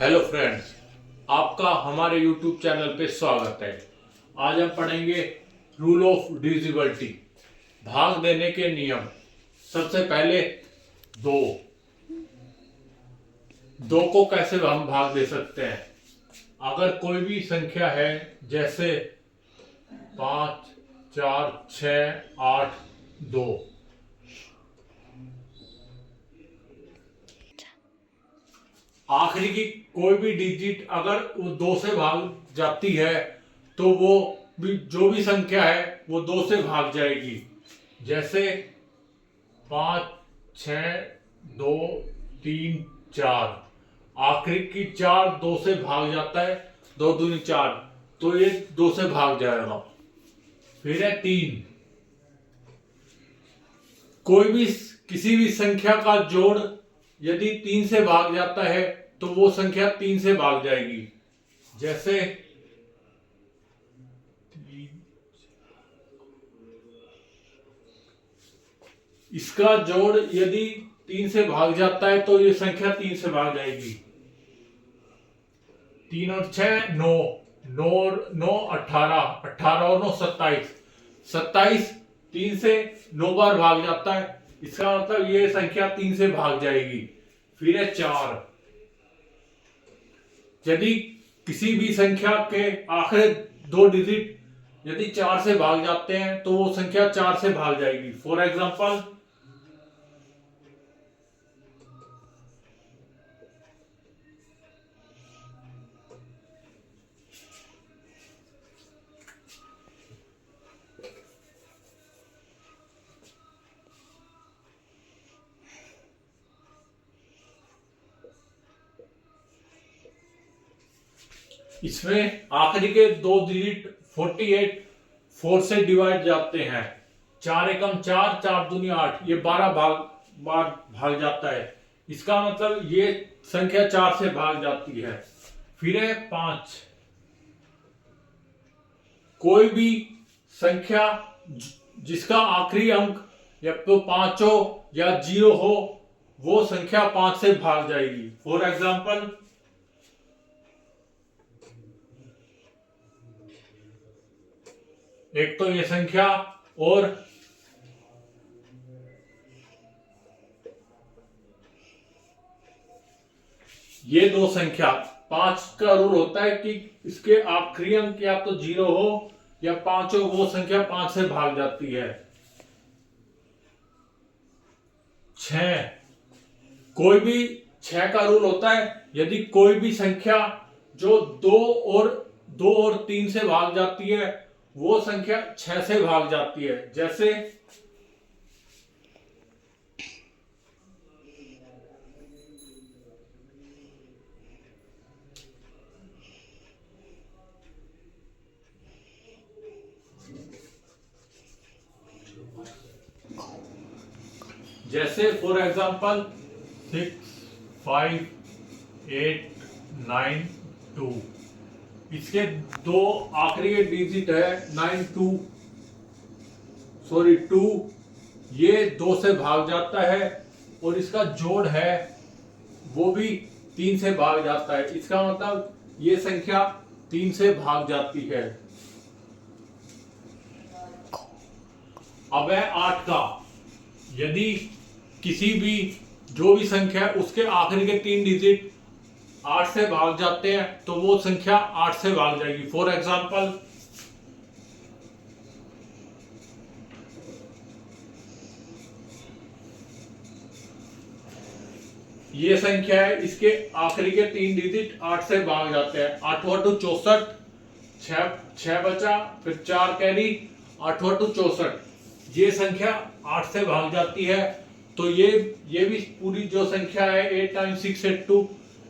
Hello friends, आपका हमारे YouTube channel पे स्वागत है। आज हम पढ़ेंगे रूल ऑफ डिविजिबिलिटी, भाग देने के नियम। सबसे पहले दो दो को कैसे हम भाग दे सकते हैं। अगर कोई भी संख्या है जैसे 5, 4, 6, 8, 2, आखिरी की कोई भी डिजिट अगर वो 2 से भाग जाती है तो वो भी जो भी संख्या है वो 2 से भाग जाएगी। जैसे 5, 6, 2, 3, 4, आखिरी की 4 2 से भाग जाता है, 2 दूनी 4, तो ये 2 से भाग जाएगा। फिर है 3, कोई भी किसी भी संख्या का जोड़ यदि 3 से भाग जाता है तो वो संख्या 3 से भाग जाएगी। जैसे इसका जोड़ यदि 3 से भाग जाता है तो ये संख्या 3 से भाग जाएगी। 3 और 6 9, 9 और 9 18, 18 और 9 27, 27 3 से 9 बार भाग जाता है, इसका मतलब ये संख्या 3 से भाग जाएगी। फिर है 4, यदि किसी भी संख्या के आखिरी 2 डिजिट यदि 4 से भाग जाते हैं तो वो संख्या 4 से भाग जाएगी। फॉर एग्जाम्पल इसमें आखिरी के 2 डिजिट 48 4 से डिवाइड जाते हैं। 4 एकम 4, 4 दूनी 8, ये 12 बार भाग जाता है, इसका मतलब ये संख्या 4 से भाग जाती है। फिर है 5, कोई भी संख्या जिसका आखिरी अंक या तो 5 हो या 0 हो वो संख्या 5 से भाग जाएगी। फॉर एग्जाम्पल एक तो ये संख्या और ये 2 संख्या। 5 का रूल होता है कि इसके आखिरी अंक या तो 0 हो या 5 हो, वो संख्या 5 से भाग जाती है। 6, कोई भी 6 का रूल होता है यदि कोई भी संख्या जो 2 और 3 से भाग जाती है वो संख्या 6 से भाग जाती है। जैसे फॉर एग्जाम्पल 6, 5, 8, 9, 2, इसके 2 आखिरी के डिजिट है 2, ये 2 से भाग जाता है और इसका जोड़ है वो भी 3 से भाग जाता है, इसका मतलब ये संख्या 3 से भाग जाती है। अब है 8 का, यदि किसी भी जो भी संख्या है उसके आखिरी के 3 डिजिट 8 से भाग जाते हैं तो वो संख्या 8 से भाग जाएगी। फॉर एग्जाम्पल ये संख्या है, इसके आखिरी के 3 डिजिट 8 से भाग जाते हैं। 8 8 64, 6 बचा, फिर 4 कैरी, 8 8 64, ये संख्या 8 से भाग जाती है। तो ये भी पूरी जो संख्या है 8 9 6 8 2,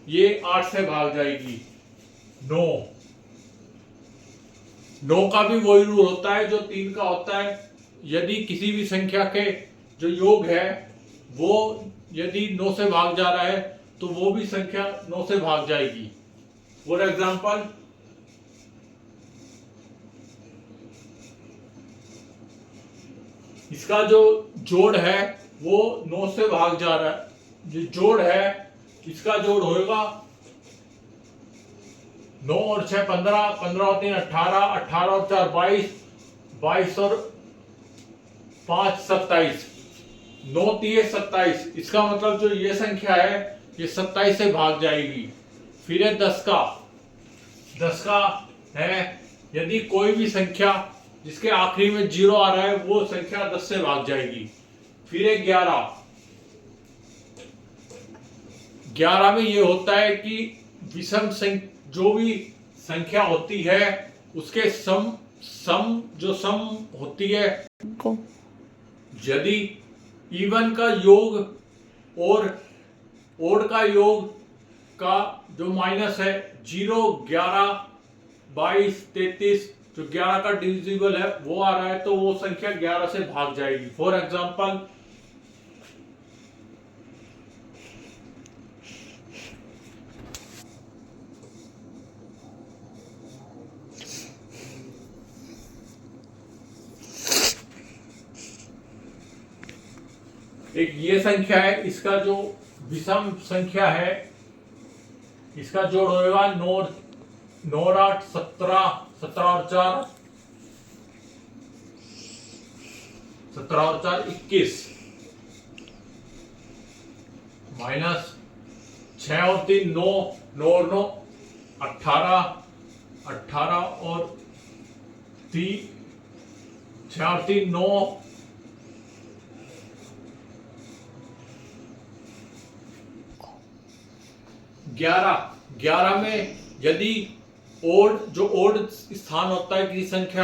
ये 8 से भाग जाएगी। 9 का भी वही रूल होता है जो 3 का होता है, यदि किसी भी संख्या के जो योग है वो यदि 9 से भाग जा रहा है तो वो भी संख्या 9 से भाग जाएगी। फॉर एग्जाम्पल इसका जो जोड़ है वो 9 से भाग जा रहा है, जो जोड़ है इसका जोड़ होगा 9 और 6 15, 15 और 3 18, 18 और 4 22, 22 और 5 27, 9 3 27। इसका मतलब जो ये संख्या है ये 27 से भाग जाएगी। फिर है 10 का है, यदि कोई भी संख्या जिसके आखिरी में 0 आ रहा है वो संख्या 10 से भाग जाएगी। फिर है 11 में ये होता है कि विषम जो भी संख्या होती है उसके सम होती है, यदि इवन का योग और ओड का योग का जो माइनस है 0, 11, 22, 33, जो 11 का डिविजिबल है वो आ रहा है तो वो संख्या 11 से भाग जाएगी। फॉर एग्जाम्पल एक ये संख्या है, इसका जो विषम संख्या है इसका जोड़ होगा 9 और 8 17, 17 और 4 17 और 4 21, माइनस 6 और 3 9, 9 और 9 18, 18 और 3 6 और 3 9, 11 में यदि ओड स्थान होता है किसी संख्या